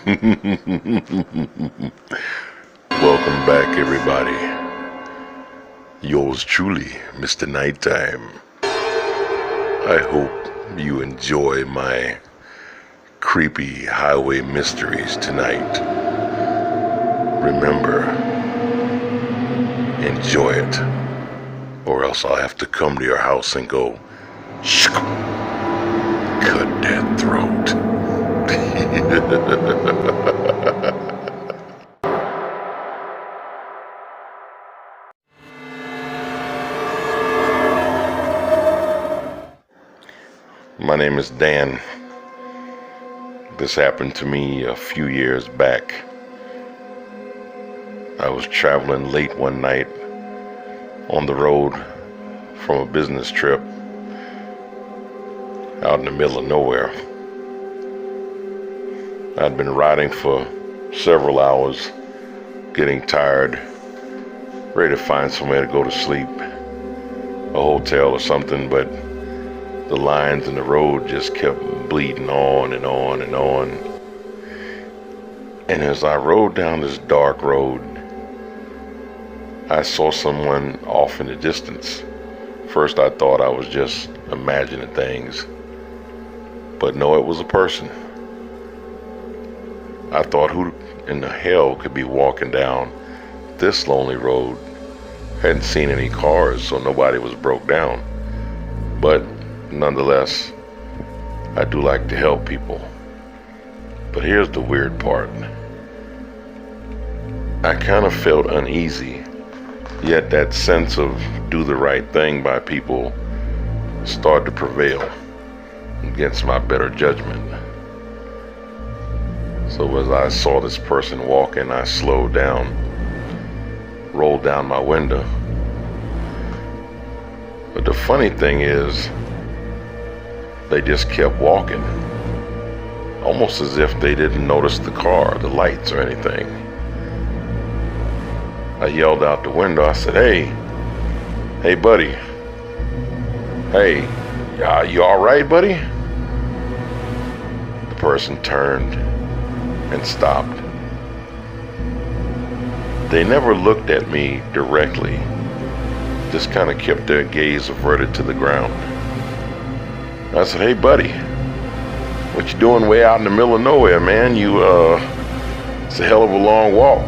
Welcome back, everybody. Yours truly, Mr. Nighttime. I hope you enjoy my creepy highway mysteries tonight. Remember, enjoy it, or else I'll have to come to your house and go, cut that throat. My name is Dan. This happened to me a few years back. I was traveling late one night on the road from a business trip out in the middle of nowhere. I'd been riding for several hours, getting tired, ready to find somewhere to go to sleep, a hotel or something, but the lines in the road just kept bleeding on and on and on. And as I rode down this dark road, I saw someone off in the distance. First I thought I was just imagining things, but no, it was a person. I thought, who in the hell could be walking down this lonely road? Hadn't seen any cars, so nobody was broke down. But nonetheless, I do like to help people. But here's the weird part. I kind of felt uneasy, yet that sense of do the right thing by people started to prevail against my better judgment. So as I saw this person walking, I slowed down, rolled down my window. But the funny thing is, they just kept walking, almost as if they didn't notice the car, the lights, or anything. I yelled out the window. I said, hey buddy. Hey, you all right, buddy? The person turned and stopped. They never looked at me directly, just kind of kept their gaze averted to the ground. I said, hey buddy, what you doing way out in the middle of nowhere, man? It's a hell of a long walk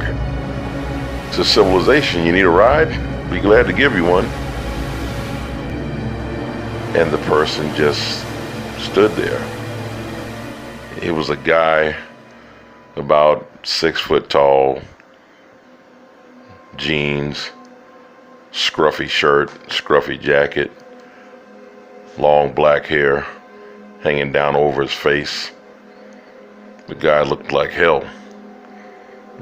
to civilization. You need a ride? Be glad to give you one. And the person just stood there. It was a guy about 6 foot tall, jeans, scruffy shirt, scruffy jacket, long black hair hanging down over his face. The guy looked like hell,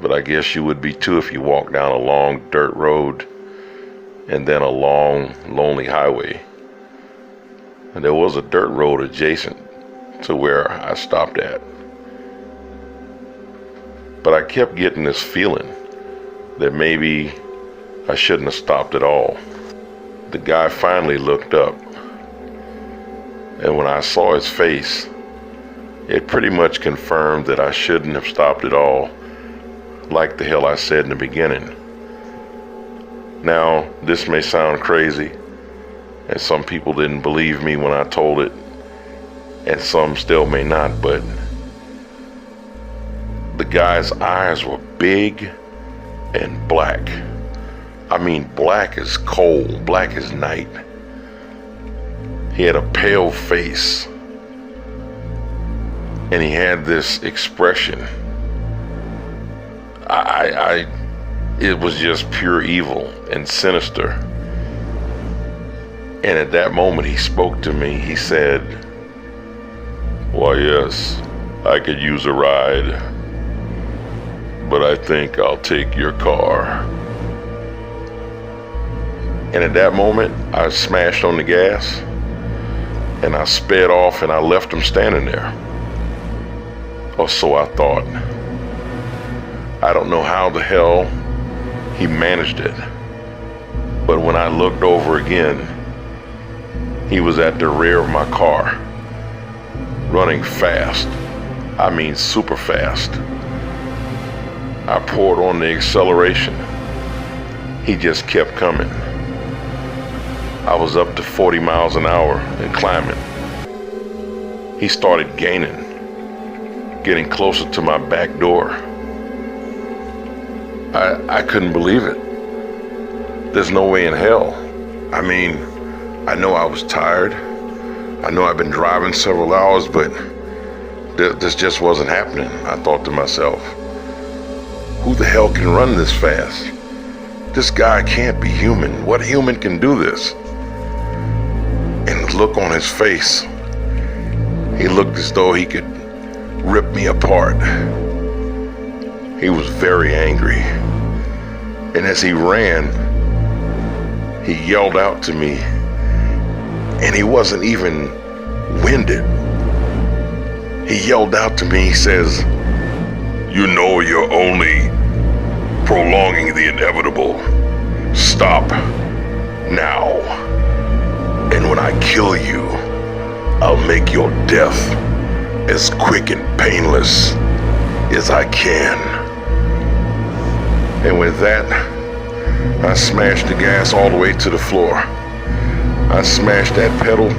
but I guess you would be too if you walked down a long dirt road and then a long, lonely highway. And there was a dirt road adjacent to where I stopped at. But I kept getting this feeling that maybe I shouldn't have stopped at all. The guy finally looked up, and when I saw his face, it pretty much confirmed that I shouldn't have stopped at all, like the hell I said in the beginning. Now, this may sound crazy, and some people didn't believe me when I told it, and some still may not, but the guy's eyes were big and black. I mean, black as coal, black as night. He had a pale face, and he had this expression. It was just pure evil and sinister. And at that moment he spoke to me. He said, "Why, yes, I could use a ride, but I think I'll take your car." And at that moment, I smashed on the gas, and I sped off, and I left him standing there. Or so I thought. I don't know how the hell he managed it, but when I looked over again, he was at the rear of my car, running fast. I mean super fast. I poured on the acceleration. He just kept coming. I was up to 40 miles an hour and climbing. He started gaining, getting closer to my back door. I couldn't believe it. There's no way in hell. I mean, I know I was tired. I know I've been driving several hours, but this just wasn't happening. I thought to myself, who the hell can run this fast? This guy can't be human. What human can do this? And the look on his face, he looked as though he could rip me apart. He was very angry. And as he ran, he yelled out to me, and he wasn't even winded. He yelled out to me, he says, "You know you're only prolonging the inevitable. Stop now. And when I kill you, I'll make your death as quick and painless as I can." And with that, I smashed the gas all the way to the floor. I smashed that pedal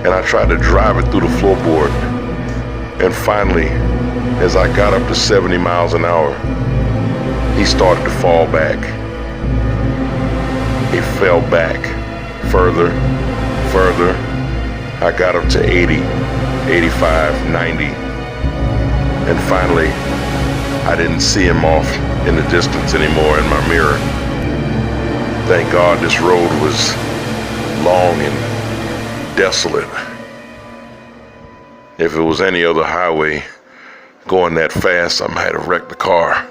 and I tried to drive it through the floorboard. And finally, as I got up to 70 miles an hour, he started to fall back. He fell back further, further. I got up to 80, 85, 90. And finally, I didn't see him off in the distance anymore in my mirror. Thank God this road was long and desolate. If it was any other highway going that fast, I might have wrecked the car.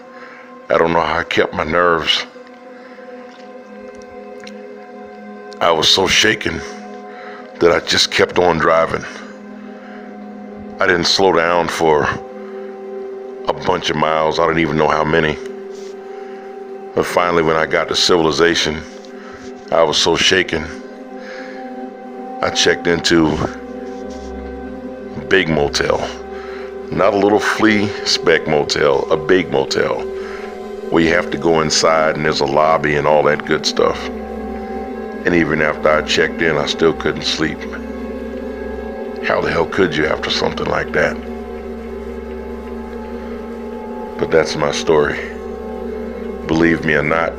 I don't know how I kept my nerves. I was so shaken that I just kept on driving. I didn't slow down for a bunch of miles. I don't even know how many. But finally, when I got to civilization, I was so shaken. I checked into a big motel. Not a little flea speck motel, a big motel where you have to go inside and there's a lobby and all that good stuff. And even after I checked in, I still couldn't sleep. How the hell could you after something like that? But that's my story. Believe me or not,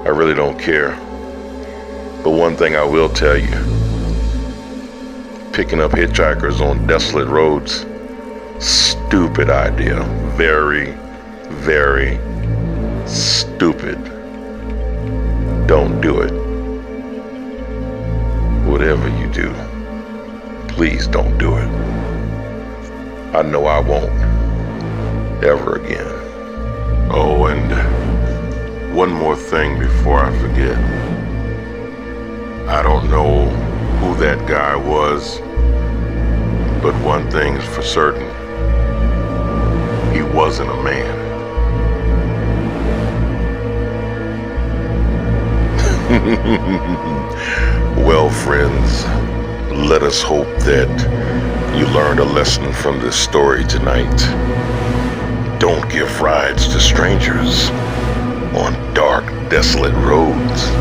I really don't care. But one thing I will tell you, picking up hitchhikers on desolate roads, stupid idea. Very, very stupid. Don't do it. Whatever you do, please don't do it. I know I won't ever again. Oh, and one more thing before I forget. I don't know who that guy was, but one thing's for certain. He wasn't a man. Well, friends, let us hope that you learned a lesson from this story tonight. Don't give rides to strangers on dark, desolate roads.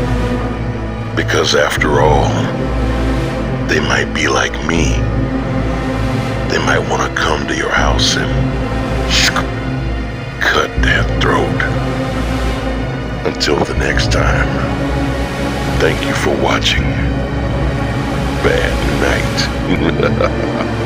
Because after all, they might be like me. They might want to come to your house and cut their throat. Until the next time, thank you for watching. Bad night.